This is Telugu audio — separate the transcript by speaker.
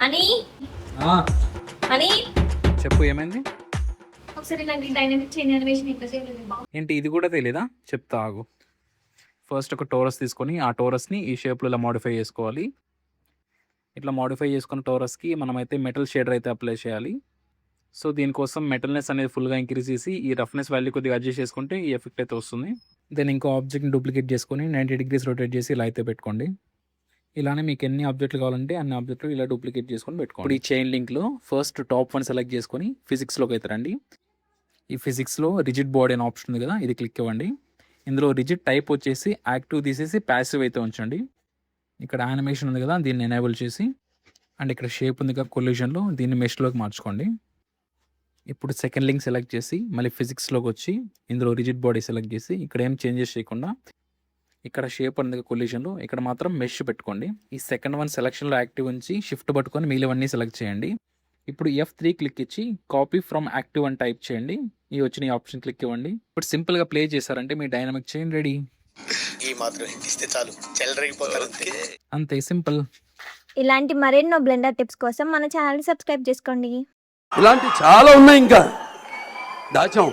Speaker 1: అని
Speaker 2: ఆ,
Speaker 1: అని
Speaker 2: చెప్పు ఏమైంది?
Speaker 1: ఒకసారి నాకు డైనమిక్ చైన్ యానిమేషన్ ఇంకా చేయలేదు బాబు.
Speaker 2: ఏంటి ఇది కూడా తెలీదా? చెప్తా ఆగు. ఫస్ట్ ఒక టోరస్ తీసుకొని ఆ టోరస్ని ఈ షేప్లో ఇలా మోడిఫై చేసుకోవాలి. ఇట్లా మోడిఫై చేసుకున్న టోరస్కి మనమైతే మెటల్ షేడర్ అయితే అప్లై చేయాలి. సో దీనికోసం మెటల్నెస్ అనేది ఫుల్గా ఇంక్రీజ్ చేసి ఈ రఫ్నెస్ వాల్యూ కొద్దిగా అడ్జస్ట్ చేసుకుంటే ఈ ఎఫెక్ట్ అయితే వస్తుంది. దెన్ ఇంకో ఆబ్జెక్ట్ని డూప్లికేట్ చేసుకొని 90 degrees రొటేట్ చేసి ఇలా అయితే పెట్టుకోండి. ఇలానే మీకు ఎన్ని ఆబ్జెక్టులు కావాలంటే అన్ని ఆబ్జెక్టులు ఇలా డూప్లికేట్ చేసుకొని పెట్టుకోండి. ఇప్పుడు ఈ చైన్ లింక్లో ఫస్ట్ టాప్ వన్ సెలెక్ట్ చేసుకొని ఫిజిక్స్లోకి అయితే రండి. ఈ ఫిజిక్స్లో రిజిడ్ బాడీ అనే ఆప్షన్ ఉంది కదా, ఇది క్లిక్ ఇవ్వండి. ఇందులో రిజిడ్ టైప్ వచ్చేసి యాక్టివ్ తీసేసి ప్యాసివ్ అయితే ఉంచండి. ఇక్కడ యానిమేషన్ ఉంది కదా, దీన్ని ఎనేబుల్ చేసి అండ్ ఇక్కడ షేప్ ఉంది కదా కొల్యూషన్లో, దీన్ని మెష్లోకి మార్చుకోండి. ఇప్పుడు సెకండ్ లింక్ సెలెక్ట్ చేసి మళ్ళీ ఫిజిక్స్లోకి వచ్చి ఇందులో రిజిడ్ బాడీ సెలెక్ట్ చేసి ఇక్కడ ఏం చేంజెస్ చేయకుండా ఇక్కడ షేప్ ఉంది కొల్యూషన్లో ఇక్కడ మాత్రం మెష్ పెట్టుకోండి. ఈ సెకండ్ వన్ సెలక్షన్లో యాక్టివ్ ఉంచి షిఫ్ట్ పట్టుకొని మిగిలివన్నీ సెలెక్ట్ చేయండి. ఇప్పుడు F3 క్లిక్ ఇచ్చి కాపీ ఫ్రమ్ యాక్టివ్ అని టైప్ చేయండి. ఈ వచ్చిన ఆప్షన్ క్లిక్ ఇవ్వండి. ఇప్పుడు సింపుల్గా ప్లే చేశారంటే మీ డైనమిక్ చైన్ రెడీ.
Speaker 3: ఈ మాత్రం ఇస్తే చాలు చెలరేగిపోతారు
Speaker 2: అంతే సింపుల్.
Speaker 4: ఇలాంటి మరెన్నో బ్లెండర్ టిప్స్ కోసం మన ఛానల్ సబ్స్క్రైబ్ చేసుకోండి.
Speaker 5: ఇలాంటి చాలా ఉన్నాయి ఇంకా దాచాం.